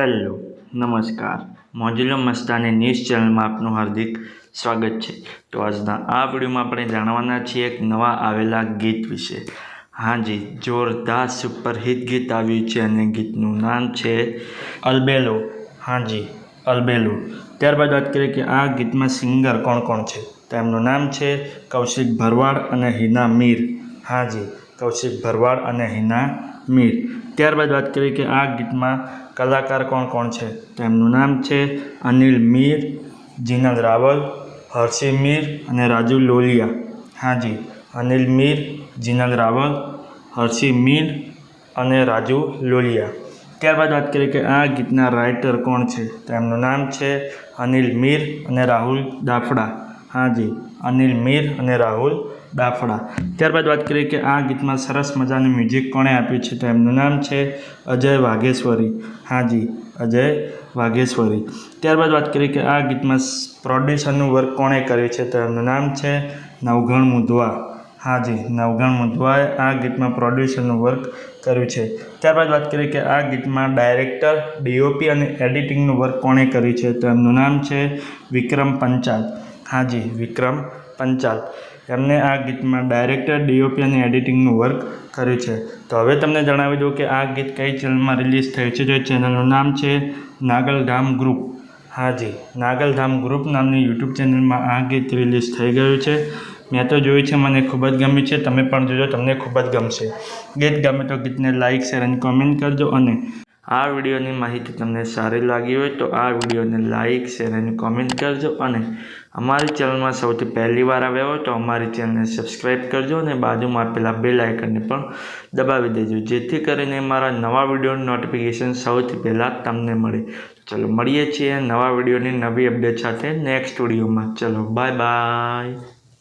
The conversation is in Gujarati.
હેલો નમસ્કાર મોજુલો મસ્તાની ન્યૂઝ ચેનલમાં આપનું હાર્દિક સ્વાગત છે। તો આજના આ વિડીયોમાં આપણે જાણવાના છીએ એક નવા આવેલા ગીત વિશે। हाँ जी, જોરદાર સુપરહિટ ગીત આવ્યું છે અને ગીતનું નામ છે અલબેલો। हाँ जी, અલબેલો। ત્યારબાદ વાત કરીએ કે આ ગીતમાં સિંગર કોણ કોણ છે, તો એમનું નામ છે કૌશિક ભરવાડ અને હિના મીર। हाँ जी, કૌશિક ભરવાડ અને હિના મીર। ત્યારબાદ વાત કરીએ કે આ ગીતમાં કલાકાર કોણ કોણ છે, તો એમનું નામ છે અનિલ મીર, જીનલ રાવલ, હર્ષી મીર અને રાજુ લોલિયા। हाँ जी, અનિલ મીર, જીનલ રાવલ, હર્ષી મીર અને રાજુ લોલિયા। ત્યારબાદ વાત કરીએ કે આ ગીતના રાઇટર કોણ છે, તો એમનું નામ છે અનિલ મીર અને રાહુલ દાફડા। हाँ जी, અનિલ મીર અને રાહુલ દાફડા। ત્યારબાદ વાત કરીએ કે આ ગીતમાં સરસ મજાનું મ્યુઝિક કોણે આપ્યું છે, તો એમનું નામ છે અજય વાઘેશ્વરી। हाँ जी, અજય વાઘેશ્વરી। ત્યારબાદ વાત કરીએ કે આ ગીતમાં પ્રોડ્યુસરનું વર્ક કોણે કર્યું છે, તો એમનું નામ છે નવઘણ મુંધવા। हाँ जी, નવઘણ મુંધવાએ આ ગીતમાં પ્રોડ્યુસરનું વર્ક કર્યું છે। ત્યારબાદ વાત કરીએ કે આ ગીતમાં ડાયરેક્ટર, ડીઓપી અને એડિટિંગનું વર્ક કોણે કર્યું છે, તો એમનું નામ છે વિક્રમ પંચાલ। हाँ जी, વિક્રમ પંચાલ। એમને આ ગીતમાં ડાયરેક્ટર, ડીઓપી અને એડિટિંગનું વર્ક કર્યું છે। તો હવે તમને જણાવી દઉં કે આ ગીત કઈ ચેનલમાં રિલીઝ થયું છે, જે ચેનલનું નામ છે નાગલધામ ગ્રુપ। हाँ जी, નાગલધામ ગ્રુપ નામની યુટ્યુબ ચેનલમાં આ ગીત રિલીઝ થઈ ગયું છે। મેં તો જોયું છે, મને ખૂબ જ ગમ્યું છે, તમે પણ જોજો, તમને ખૂબ જ ગમશે। ગીત ગમે તો ગીતને લાઇક, શેર અને કોમેન્ટ કરજો અને આ વિડીયોની માહિતી તમને સારી લાગી હોય તો આ વિડીયોને લાઇક, શેર અને કોમેન્ટ કરજો અને અમારી ચેનલમાં સૌથી પહેલી વાર આવ્યા હોય તો અમારી ચેનલને સબસ્ક્રાઈબ કરજો અને બાજુમાં આપેલા બેલ આઇકનને પણ દબાવી દેજો, જેથી કરીને મારા નવા વિડીયોની નોટિફિકેશન સૌથી પહેલાં તમને મળે। ચલો મળીએ છીએ નવા વિડીયોની નવી અપડેટ સાથે નેક્સ્ટ વિડીયોમાં। ચલો બાય બાય।